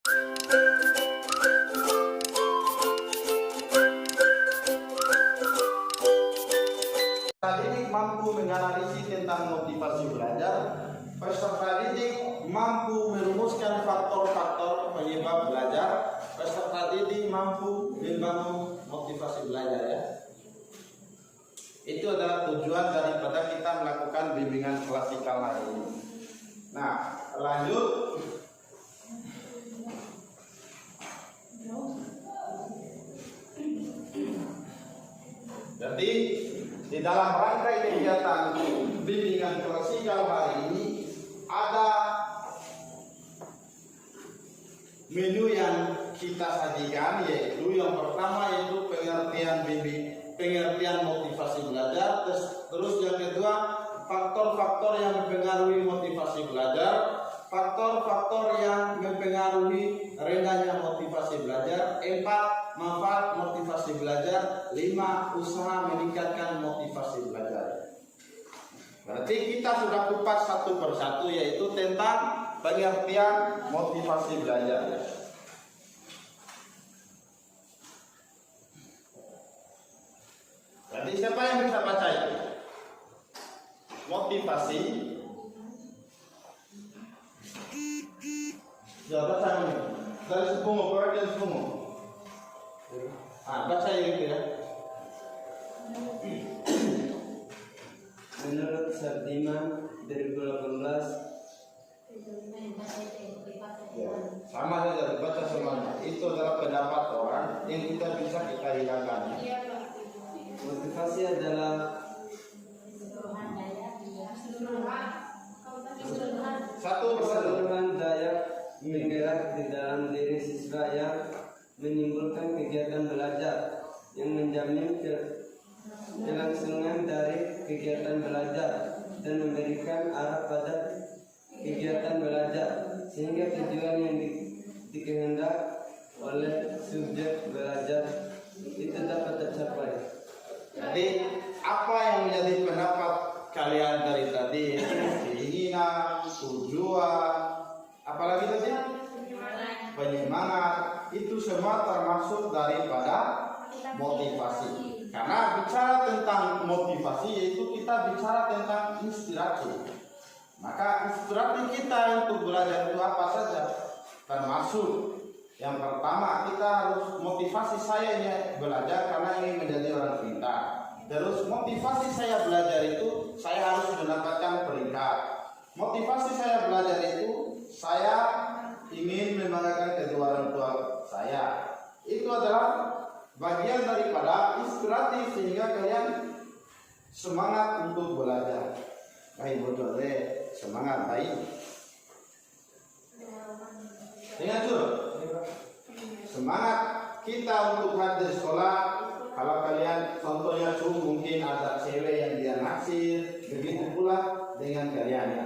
Didik mampu menganalisis tentang motivasi belajar. Peserta didik mampu merumuskan faktor-faktor penyebab belajar. Peserta didik mampu membangun motivasi belajar ya. Itu adalah tujuan daripada kita melakukan bimbingan klasikal hari ini. Nah, lanjut. Jadi di dalam rangkaian kegiatan bimbingan klasikal hari ini ada menu yang kita sajikan, yaitu yang pertama yaitu pengertian motivasi belajar, terus yang kedua faktor-faktor yang mempengaruhi motivasi belajar, faktor-faktor yang mempengaruhi rendahnya motivasi belajar, 4 manfaat motivasi belajar, 5 usaha meningkatkan motivasi belajar. Berarti kita sudah kupas satu persatu, yaitu tentang pengertian motivasi belajar. Jadi siapa yang bisa baca itu? Motivasi. Ya baca ini. Dari sepuluh, perhatian sepuluh. Baca ini ya. Menurut Sardiman 2018, sama saja dibaca semuanya. Itu adalah pendapat orang yang tidak bisa kita hilangkan. motivasi adalah keseluruhan daya penggerak di dalam diri siswa yang menimbulkan kegiatan belajar yang menjamin kelangsungan dari kegiatan belajar dan memberikan arah pada kegiatan belajar sehingga tujuan yang dikehendak oleh subjek belajar itu dapat tercapai. Jadi apa yang menjadi pendapat kalian dari tadi? Keinginan, tujuan, apalagi tadi? Penyemangat. Itu semua termasuk daripada motivasi. Karena bicara tentang motivasi yaitu kita bicara tentang inspirasi. Maka inspirasi kita untuk belajar itu apa saja? Termasuk yang pertama kita harus motivasi saya ini belajar karena ingin menjadi orang pintar. Terus motivasi saya belajar itu saya harus mendapatkan peringkat. Motivasi saya belajar itu saya ingin membanggakan kedua orang tua saya. Itu adalah bagian daripada inspiratif sehingga kalian semangat untuk belajar. Baik betul deh, semangat baik. Ingat tuh, semangat kita untuk hadir sekolah. Kalau kalian contohnya tuh mungkin ada cewek yang dia naksir, begitu pula dengan kalian ya.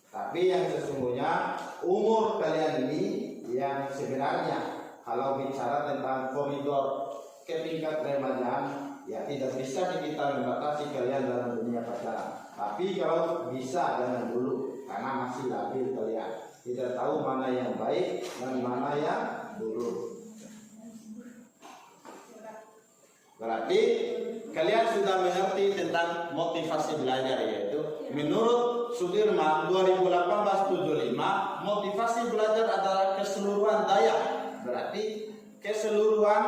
Tapi yang sesungguhnya umur kalian ini yang sebenarnya kalau bicara tentang koridor ke tingkat remajaan, ya tidak bisa kita membatasi kalian dalam dunia pacaran. Tapi kalau bisa jangan dulu, karena masih labil kalian, tidak tahu mana yang baik dan mana yang buruk. Berarti kalian sudah mengerti tentang motivasi belajar, yaitu menurut Sudirman 2018-75 motivasi belajar adalah keseluruhan daya. Berarti keseluruhan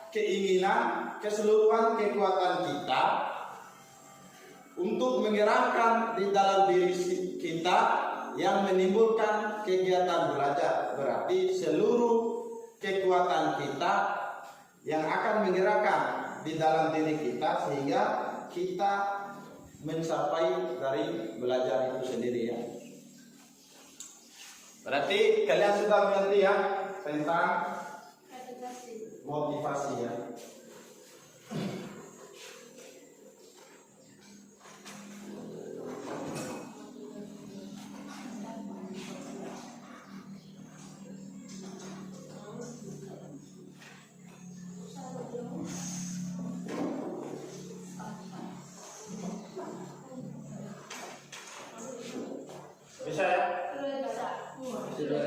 keinginan, keseluruhan kekuatan kita untuk menggerakkan di dalam diri kita yang menimbulkan kegiatan belajar. Berarti seluruh kekuatan kita yang akan menggerakkan di dalam diri kita sehingga kita mencapai dari belajar itu sendiri ya. Berarti kalian sudah mengerti ya tentang motivasi ya. Bisa ya? Sudah.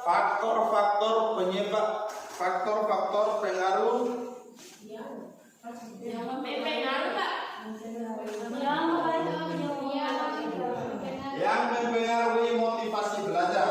faktor-faktor penyebab, faktor-faktor pengaruh yang mempengaruhi motivasi belajar.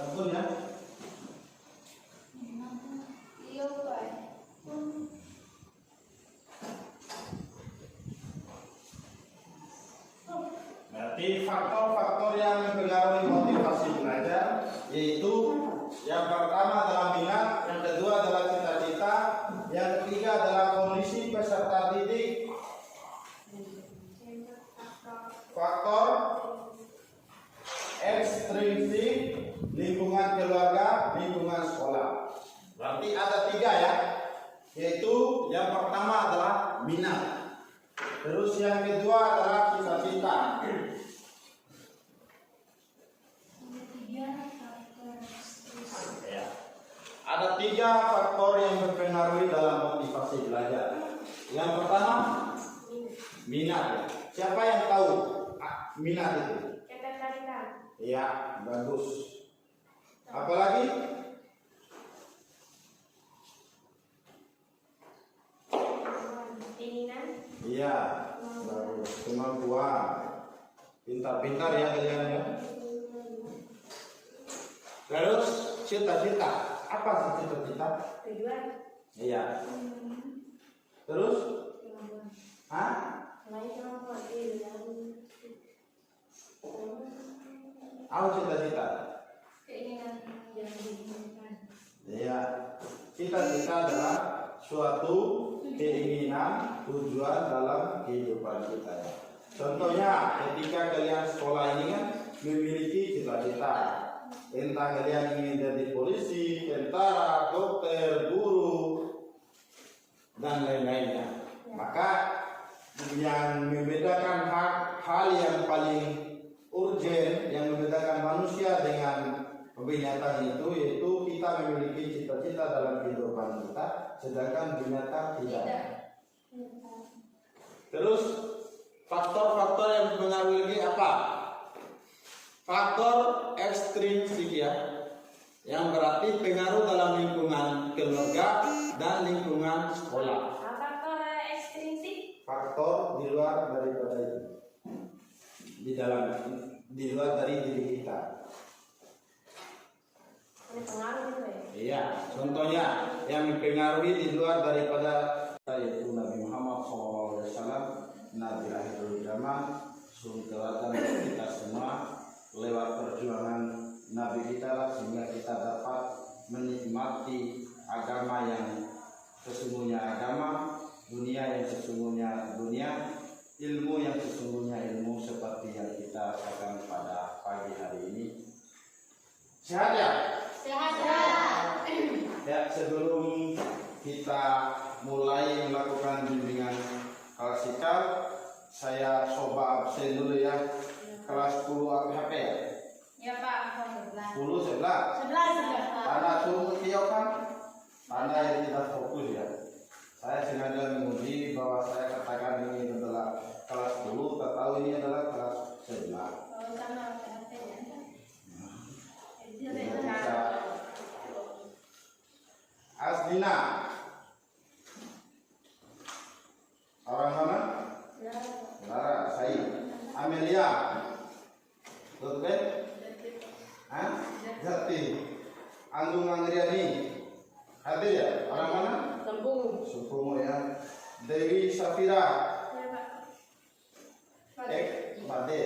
Ampun ya. Berarti faktor-faktor yang mempengaruhi motivasi belajar yaitu yang pertama adalah minat, yang kedua adalah cita-cita, yang ketiga adalah kondisi peserta didik, faktor ekstrinsik, lingkungan keluarga, lingkungan sekolah. Berarti ada 3 ya, yaitu yang pertama adalah minat, terus yang kedua adalah cita-cita, ya. Ada 3 faktor yang mempengaruhi dalam motivasi belajar. Yang pertama minat. Siapa yang tahu minat itu? Ya, bagus. Apalagi? Iya, bagus. Kemampuan. Pintar-pintar ya kalian ya. Terus cita-cita. Apa sih cita-cita? Iya. Terus? Hah? Apa cita-cita? Ya, cita-cita adalah suatu keinginan, tujuan dalam kehidupan kita. Contohnya, ketika kalian sekolah ini kan memiliki cita-cita, entah kalian ingin jadi polisi, tentara, dokter, guru, dan lain-lainnya. Maka yang membedakan hal yang paling urgen, yang membedakan manusia dengan binatang itu, yaitu kita memiliki cita-cita dalam kehidupan kita, sedangkan binatang tidak. Terus faktor-faktor yang mempengaruhi lagi apa? Faktor ekstrinsik ya, yang berarti pengaruh dalam lingkungan keluarga dan lingkungan sekolah. Faktor ekstrinsik? Faktor di luar daripada itu, di luar dari diri kita. Iya, contohnya yang mempengaruhi di luar daripada yaitu Nabi Muhammad SAW, Nabi akhir zaman, suri teladan kita semua. Lewat perjuangan Nabi kita lah sehingga kita dapat menikmati agama yang sesungguhnya agama, dunia yang sesungguhnya dunia, ilmu yang sesungguhnya ilmu, seperti yang kita rasakan pada pagi hari ini. Sehat ya? Sehat. Ya, sebelum kita mulai melakukan bimbingan klasikal, saya coba absen dulu ya. Kelas 10 APHP ya? Ya Pak, 10, 11. 11. Tanda suruh ketiaukan, tanda yang tidak fokus ya. Saya sengaja menguji bahwa saya katakan ini adalah kelas 10, tak tahu ini adalah kelas 11. Asdina, orang mana? Lara, saya. Amelia. Betul? Hah? Jati. Anggung Anggriani. Hadir ya? Orang mana? Tembung. Sukumu ya. Dewi Safira. Ya, Pak. Made.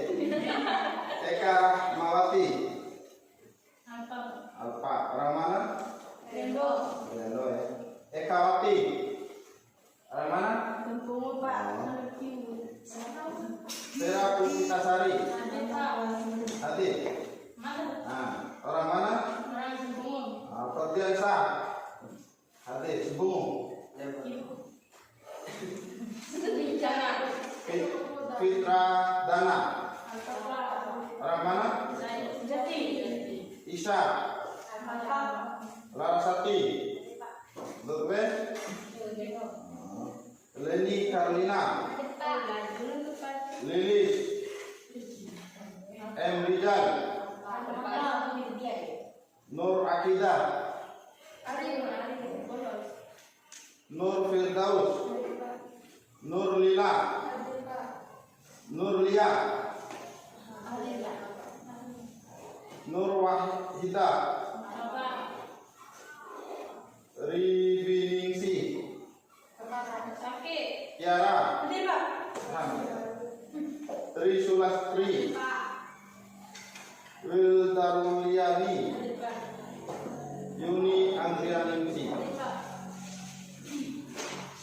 Eka Mawati. Apa? Alfa. Orang mana? Rendo. Rendo ya. Eka Wati. Orang mana? Tembung, Pak. Sera Puspitasari. Ada, Pak. Hadir. Mana? Nah, orang mana? Orang tembung. Ferdiansa. Hadir. Subuh. Bicara. Fitra Dana. Apa, Pak? Orang mana? Jati. Isa. Apa? Larasati. Betul? Leni Carolina. Lilis. M. Rizal. Nur Akidah. Nur Firdaus. Nur Lila. Nur Lia. Nur Wahida. Ribiningsi. Sakit. Tiara. Hadir, Pak. Tri Sulastri. Wildaruliani. Hadir, Pak. Yuni Andrianingsi.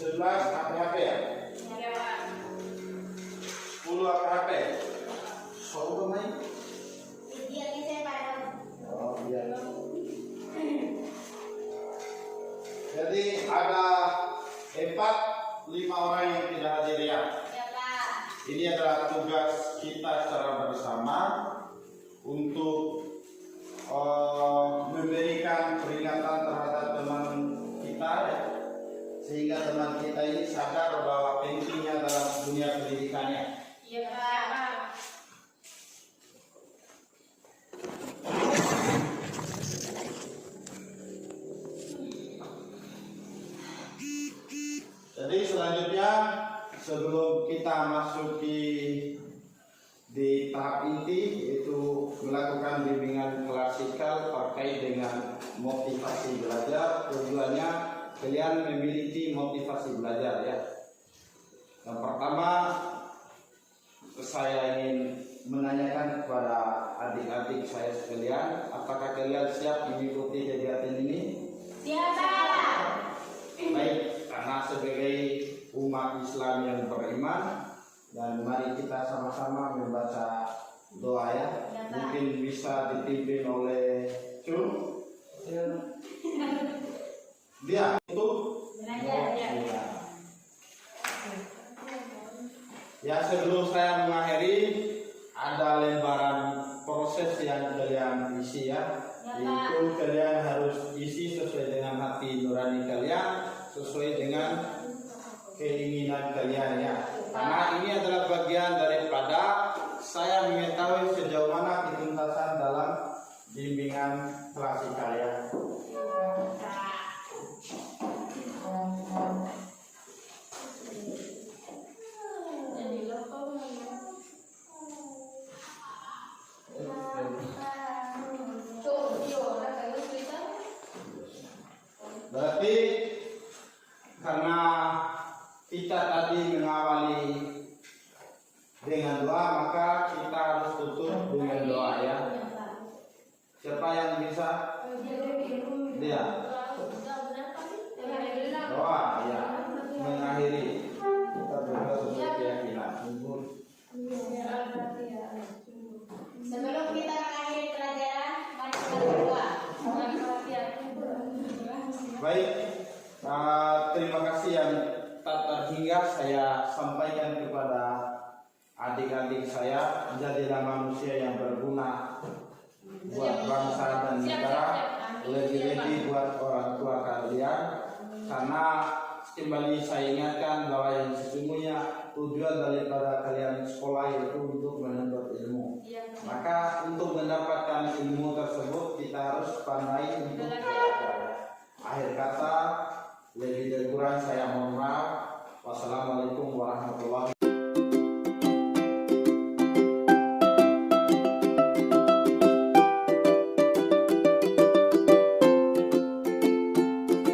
11 APHP ya? Ya, Pak. 10 APHP. Soal main? Oh iya. Jadi ada 5 orang yang tidak hadir ya. Ya, Pak. Ini adalah tugas kita secara bersama untuk memberikan peringatan terhadap teman kita ya. Sehingga teman kita ini sadar bahwa pentingnya dalam dunia pendidikannya. Ya, Pak. Jadi selanjutnya sebelum kita masuki di tahap inti yaitu melakukan bimbingan klasikal terkait dengan motivasi belajar, tujuannya kalian memiliki motivasi belajar ya. Yang pertama saya ingin menanyakan kepada adik-adik saya sekalian, apakah kalian siap mengikuti kegiatan ini? Siapa? Baik, karena sebagai umat Islam yang beriman, dan mari kita sama-sama membaca doa ya. Mungkin bisa dipimpin oleh Cum. Dia itu Ya. ya, sebelum saya mengakhiri ada lembaran proses yang kalian isi ya. Itu kalian harus isi sesuai dengan hati nurani kalian, sesuai dengan keinginan kalian ya. Karena ini adalah bagian daripada saya mengetahui sejauh mana ketuntasan dalam bimbingan klasikal ya. Berarti karena kita tadi mengawali dengan doa, maka kita harus tutup dengan doa ya. Siapa yang bisa? Dia. Doa ya. Mengakhiri. Kita berdoa sesuai keyakinan. Sebelum kita mengakhiri pelajaran, mari kita berdoa. Baik, terima kasih yang tak terhingga saya sampaikan kepada adik-adik saya. Jadilah manusia yang berguna buat bangsa dan negara, lebih-lebih buat orang tua kalian. Karena kembali saya ingatkan bahwa yang sesungguhnya tujuan daripada kalian sekolah itu untuk menuntut ilmu. Maka untuk mendapatkan ilmu tersebut kita harus pandai untuk belajar. Akhir kata, lebih dan kurang saya mohon maaf. Wassalamualaikum warahmatullahi